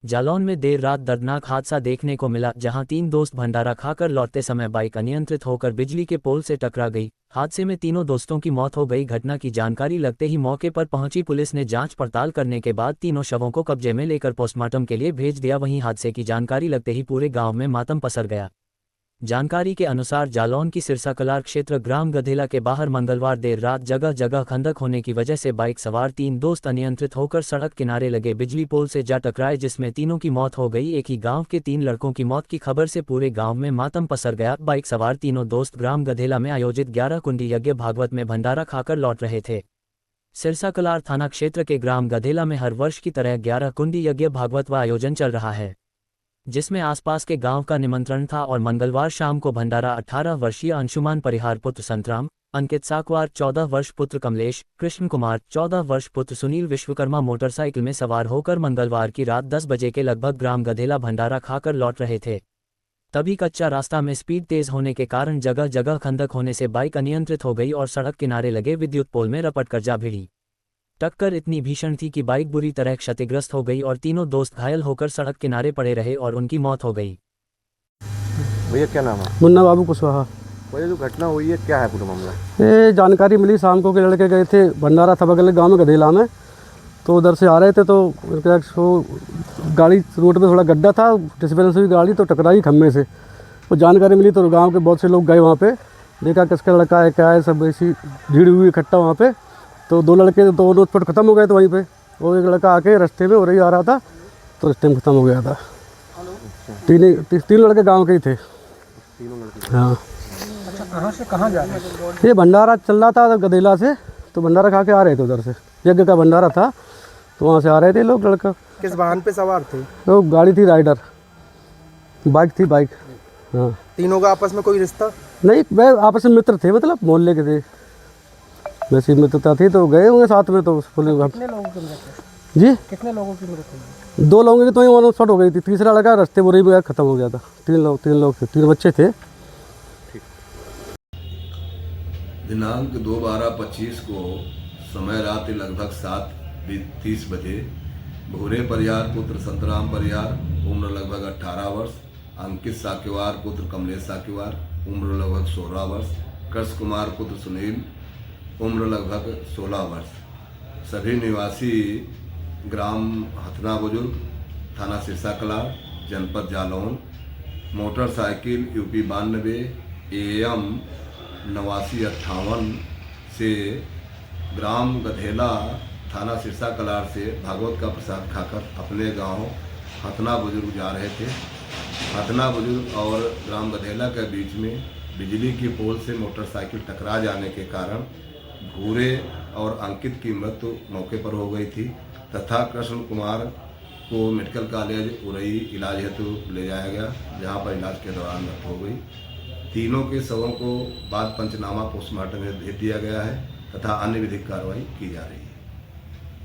जालौन में देर रात दर्दनाक हादसा देखने को मिला, जहां 3 दोस्त भंडारा खाकर लौटते समय बाइक अनियंत्रित होकर बिजली के पोल से टकरा गई। हादसे में तीनों दोस्तों की मौत हो गई। घटना की जानकारी लगते ही मौके पर पहुंची पुलिस ने जांच पड़ताल करने के बाद तीनों शवों को कब्जे में लेकर पोस्टमार्टम के लिए भेज दिया। वहीं हादसे की जानकारी लगते ही पूरे गांव में मातम पसर गया। जानकारी के अनुसार जालौन की सिरसा कलार क्षेत्र ग्राम गधेला के बाहर मंगलवार देर रात जगह जगह खंदक होने की वजह से बाइक सवार 3 दोस्त अनियंत्रित होकर सड़क किनारे लगे बिजली पोल से जा टकराए, जिसमें तीनों की मौत हो गई। एक ही गांव के 3 लड़कों की मौत की खबर से पूरे गांव में मातम पसर गया। बाइक सवार तीनों दोस्त ग्राम गधेला में आयोजित 11 कुंडी यज्ञ भागवत में भंडारा खाकर लौट रहे थे। सिरसा कलार थाना क्षेत्र के ग्राम गधेला में हर वर्ष की तरह 11 कुंडी यज्ञ भागवत का आयोजन चल रहा है, जिसमें आसपास के गांव का निमंत्रण था और मंगलवार शाम को भंडारा 18 वर्षीय अंशुमान परिहार पुत्र संतराम, अंकित साकवार 14 वर्ष पुत्र कमलेश, कृष्ण कुमार 14 वर्ष पुत्र सुनील विश्वकर्मा मोटरसाइकिल में सवार होकर मंगलवार की रात 10 बजे के लगभग ग्राम गधेला भंडारा खाकर लौट रहे थे। तभी कच्चा रास्ता में स्पीड तेज होने के कारण जगह जगह खंदक होने से बाइक अनियंत्रित हो गई और सड़क किनारे लगे विद्युत पोल में रपट कर जा भिड़ी। टक्कर इतनी भीषण थी कि बाइक बुरी तरह क्षतिग्रस्त हो गई और तीनों दोस्त घायल होकर सड़क किनारे पड़े रहे और उनकी मौत हो गई। भैया क्या नाम है? मुन्ना बाबू कुशवाहा। भैया जो घटना हुई है क्या है पूरा मामला? ये जानकारी मिली शाम को कि लड़के गए थे भंडारा था बगल गांव में गधेला में, तो उधर से आ रहे थे तो गाड़ी रोड पे थोड़ा गड्ढा था, डिस्बेलेंस हुई गाड़ी तो टकराई खम्भे से। वो जानकारी मिली तो गांव के बहुत से लोग गए वहाँ पे, देखा किसका लड़का है क्या है, सब ऐसी भीड़ हुई इकट्ठा वहाँ पे। तो 2 लड़के तो नोट खत्म हो गए थे वहीं पे। वो एक लड़का आके रास्ते में और ही आ रहा था तो रास्ते में ख़त्म हो गया था। तीन लड़के गांव के ही थे। हाँ। अच्छा, कहाँ से कहाँ जा रहे थे? ये भंडारा चल रहा था गधेला से, तो भंडारा खा के आ रहे थे उधर से, यज्ञ का भंडारा था तो वहाँ से आ रहे थे लोग। लड़का किस वाहन पे सवार थे? तो गाड़ी थी राइडर, बाइक थी बाइक। हाँ। तीनों का आपस में कोई रिश्ता नहीं, वह आपस में मित्र थे, मतलब मोहल्ले के थे, वैसी मित्रता थी तो गए होंगे साथ में। तो कितने लोगों की मृत्यु? जी कितने लोगों की मृत्यु हुई? 2 लोगों की तो ही वन शॉट हो गई थी, तीसरा लड़का रास्ते बुरी में खत्म हो गया था। 3 लोग थे, 3 बच्चे थे। दिनांक 2/12/25 को समय रात लगभग 7:30 बजे भूरे परियार पुत्र संतराम परियार उम्र लगभग 18 वर्ष, अंकित साकेवार पुत्र कमलेश साकेवार उम्र लगभग 16 वर्ष, कृष्ण कुमार पुत्र सुनील उम्र लगभग 16 वर्ष, सभी निवासी ग्राम हथना बुजुर्ग, थाना सिरसा कलार, जनपद जालौन, मोटरसाइकिल यूपी 92 AM 8958 से ग्राम गधेला थाना सिरसा कलार से भागवत का प्रसाद खाकर अपने गांव हथना बुजुर्ग जा रहे थे। हथना बुजुर्ग और ग्राम गधेला के बीच में बिजली की पोल से मोटरसाइकिल टकरा जाने के कारण भूरे और अंकित की मृत्यु मौके पर हो गई थी तथा कृष्ण कुमार को मेडिकल कॉलेज उरई इलाज हेतु ले जाया गया, जहां पर इलाज के दौरान मृत्यु हो गई। तीनों के शवों को बाद पंचनामा पोस्टमार्टम में भेज दिया गया है तथा अन्य विधिक कार्रवाई की जा रही है।